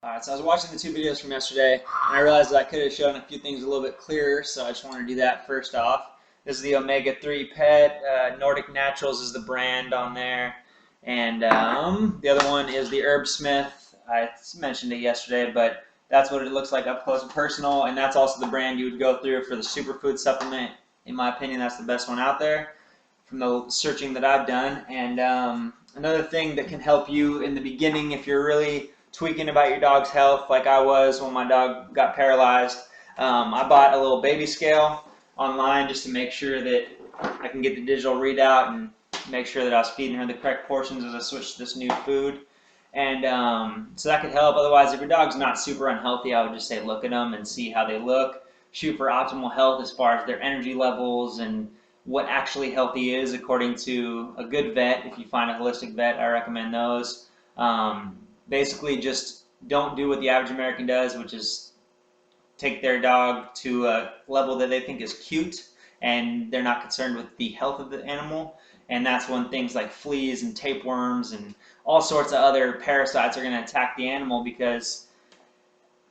Alright, so I was watching the two videos from yesterday, and I realized that I could have shown a few things a little bit clearer, so I just wanted to do that first off. This is the Omega-3 Pet. Nordic Naturals is the brand on there. And the other one is the Herb Smith. I mentioned it yesterday, but that's what it looks like up close and personal, and that's also the brand you would go through for the superfood supplement. In my opinion, that's the best one out there from the searching that I've done. And another thing that can help you in the beginning if you're really tweaking about your dog's health like I was when my dog got paralyzed. I bought a little baby scale online just to make sure that I can get the digital readout and make sure that I was feeding her the correct portions as I switched to this new food. And so that could help. Otherwise, if your dog's not super unhealthy, I would just say look at them and see how they look. Shoot for optimal health as far as their energy levels and what actually healthy is according to a good vet. If you find a holistic vet, I recommend those. Basically, just don't do what the average American does, which is take their dog to a level that they think is cute, and they're not concerned with the health of the animal. And that's when things like fleas and tapeworms and all sorts of other parasites are going to attack the animal, because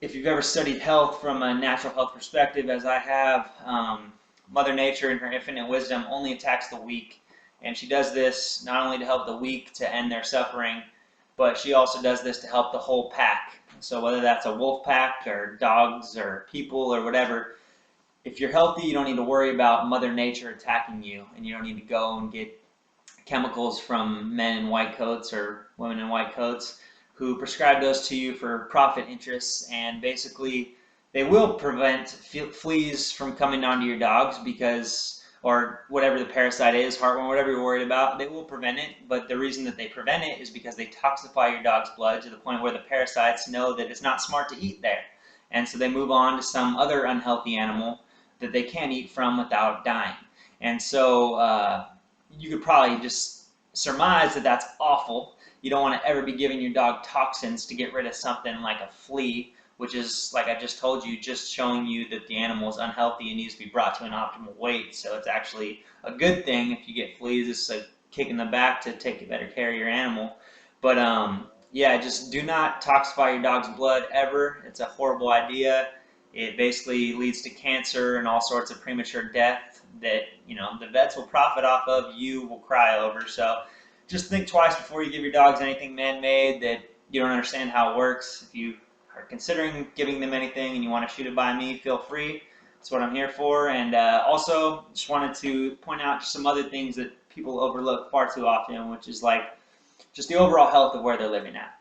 if you've ever studied health from a natural health perspective, as I have, Mother Nature in her infinite wisdom only attacks the weak. And she does this not only to help the weak to end their suffering, but she also does this to help the whole pack. So whether that's a wolf pack or dogs or people or whatever, if you're healthy, you don't need to worry about Mother Nature attacking you, and you don't need to go and get chemicals from men in white coats or women in white coats who prescribe those to you for profit interests. And basically they will prevent fleas from coming onto your dogs, because or whatever the parasite is, heartworm, whatever you're worried about, they will prevent it. But the reason that they prevent it is because they toxify your dog's blood to the point where the parasites know that it's not smart to eat there. And so they move on to some other unhealthy animal that they can eat from without dying. And so you could probably just surmise that that's awful. You don't want to ever be giving your dog toxins to get rid of something like a flea, which is, like I just told you, just showing you that the animal is unhealthy and needs to be brought to an optimal weight. So it's actually a good thing if you get fleas. It's a kick in the back to take better care of your animal. But yeah, just do not toxify your dog's blood ever. It's a horrible idea. It basically leads to cancer and all sorts of premature death that, you know, the vets will profit off of, you will cry over. So just think twice before you give your dogs anything man-made that you don't understand how it works. If you are considering giving them anything and you want to shoot it by me, feel free. That's what I'm here for. And also, just wanted to point out some other things that people overlook far too often, which is like just the overall health of where they're living at.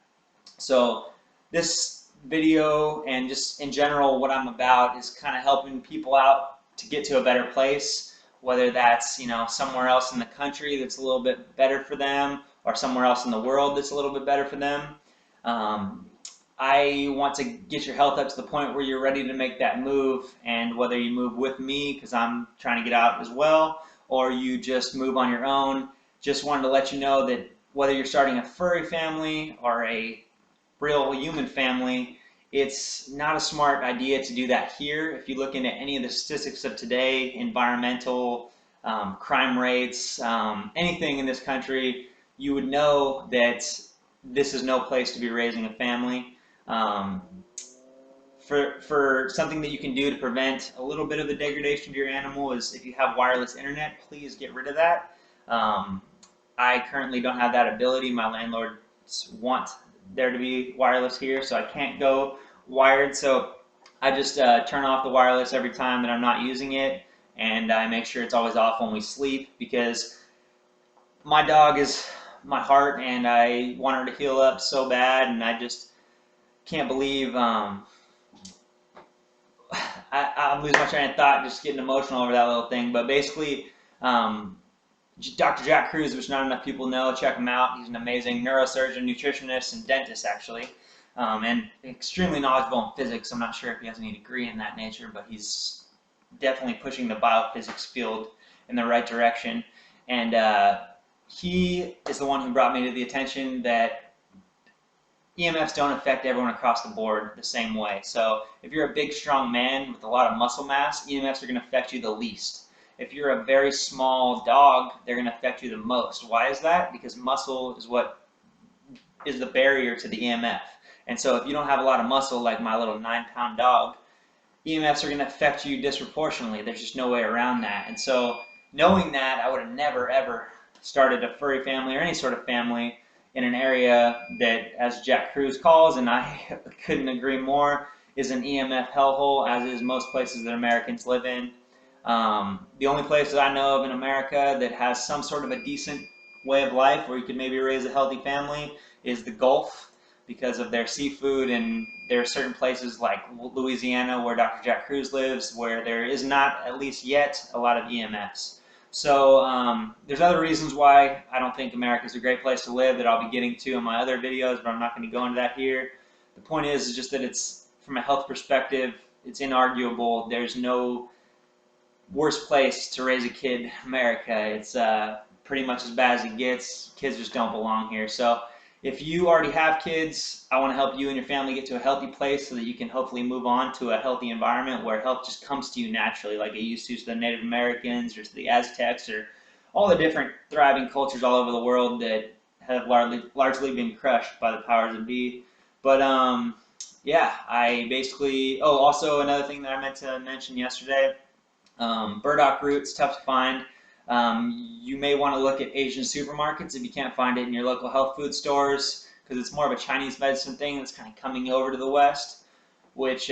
So this video and just in general what I'm about is kind of helping people out to get to a better place, whether that's, you know, somewhere else in the country that's a little bit better for them, or somewhere else in the world that's a little bit better for them. I want to get your health up to the point where you're ready to make that move, and whether you move with me because I'm trying to get out as well, or you just move on your own, just wanted to let you know that whether you're starting a furry family or a real human family, it's not a smart idea to do that here. If you look into any of the statistics of today, environmental, crime rates, anything in this country, you would know that this is no place to be raising a family. For something that you can do to prevent a little bit of the degradation of your animal is, if you have wireless internet, please get rid of that. I currently don't have that ability. My landlords want there to be wireless here, so I can't go wired. So I just turn off the wireless every time that I'm not using it, and I make sure it's always off when we sleep, because my dog is my heart and I want her to heal up so bad, and I just can't believe I'm losing my train of thought just getting emotional over that little thing. But basically, Dr. Jack Cruz, which not enough people know, check him out. He's an amazing neurosurgeon, nutritionist, and dentist, actually, and extremely knowledgeable in physics. I'm not sure if he has any degree in that nature, but he's definitely pushing the biophysics field in the right direction. And he is the one who brought me to the attention that EMFs don't affect everyone across the board the same way. So if you're a big, strong man with a lot of muscle mass, EMFs are going to affect you the least. If you're a very small dog, they're going to affect you the most. Why is that? Because muscle is what is the barrier to the EMF. And so if you don't have a lot of muscle, like my little 9-pound dog, EMFs are going to affect you disproportionately. There's just no way around that. And so knowing that, I would have never ever started a furry family or any sort of family in an area that, as Jack Cruz calls, and I couldn't agree more, is an EMF hellhole, as is most places that Americans live in. The only places I know of in America that has some sort of a decent way of life where you could maybe raise a healthy family is the Gulf, because of their seafood, and there are certain places like Louisiana where Dr. Jack Cruz lives where there is not, at least yet, a lot of EMFs. So there's other reasons why I don't think America is a great place to live that I'll be getting to in my other videos, but I'm not going to go into that here. The point is just that it's, from a health perspective, it's inarguable. There's no worse place to raise a kid in America. It's pretty much as bad as it gets. Kids just don't belong here. So if you already have kids, I want to help you and your family get to a healthy place so that you can hopefully move on to a healthy environment where health just comes to you naturally, like it used to the Native Americans or to the Aztecs or all the different thriving cultures all over the world that have largely been crushed by the powers that be. But yeah, I basically, oh, also another thing that I meant to mention yesterday, burdock root's tough to find. You may want to look at Asian supermarkets if you can't find it in your local health food stores, because it's more of a Chinese medicine thing that's kind of coming over to the West, which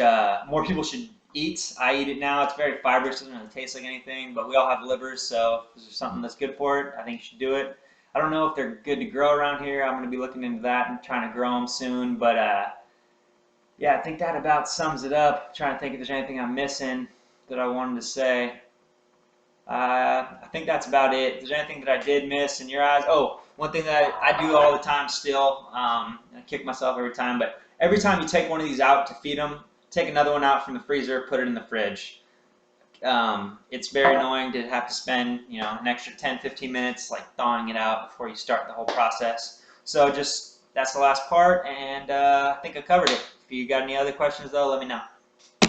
more people should eat. I eat it now. It's very fibrous. Doesn't really taste like anything, but we all have livers, so if there's something that's good for it, I think you should do it. I don't know if they're good to grow around here. I'm going to be looking into that and trying to grow them soon, but yeah, I think that about sums it up. I'm trying to think if there's anything I'm missing that I wanted to say. I think that's about it. If there's anything that I did miss in your eyes, oh, one thing that I do all the time still, I kick myself every time, but every time you take one of these out to feed them, take another one out from the freezer, put it in the fridge. It's very annoying to have to spend, you know, an extra 10-15 minutes like thawing it out before you start the whole process. So just, that's the last part, and I think I covered it. If you got any other questions though, let me know.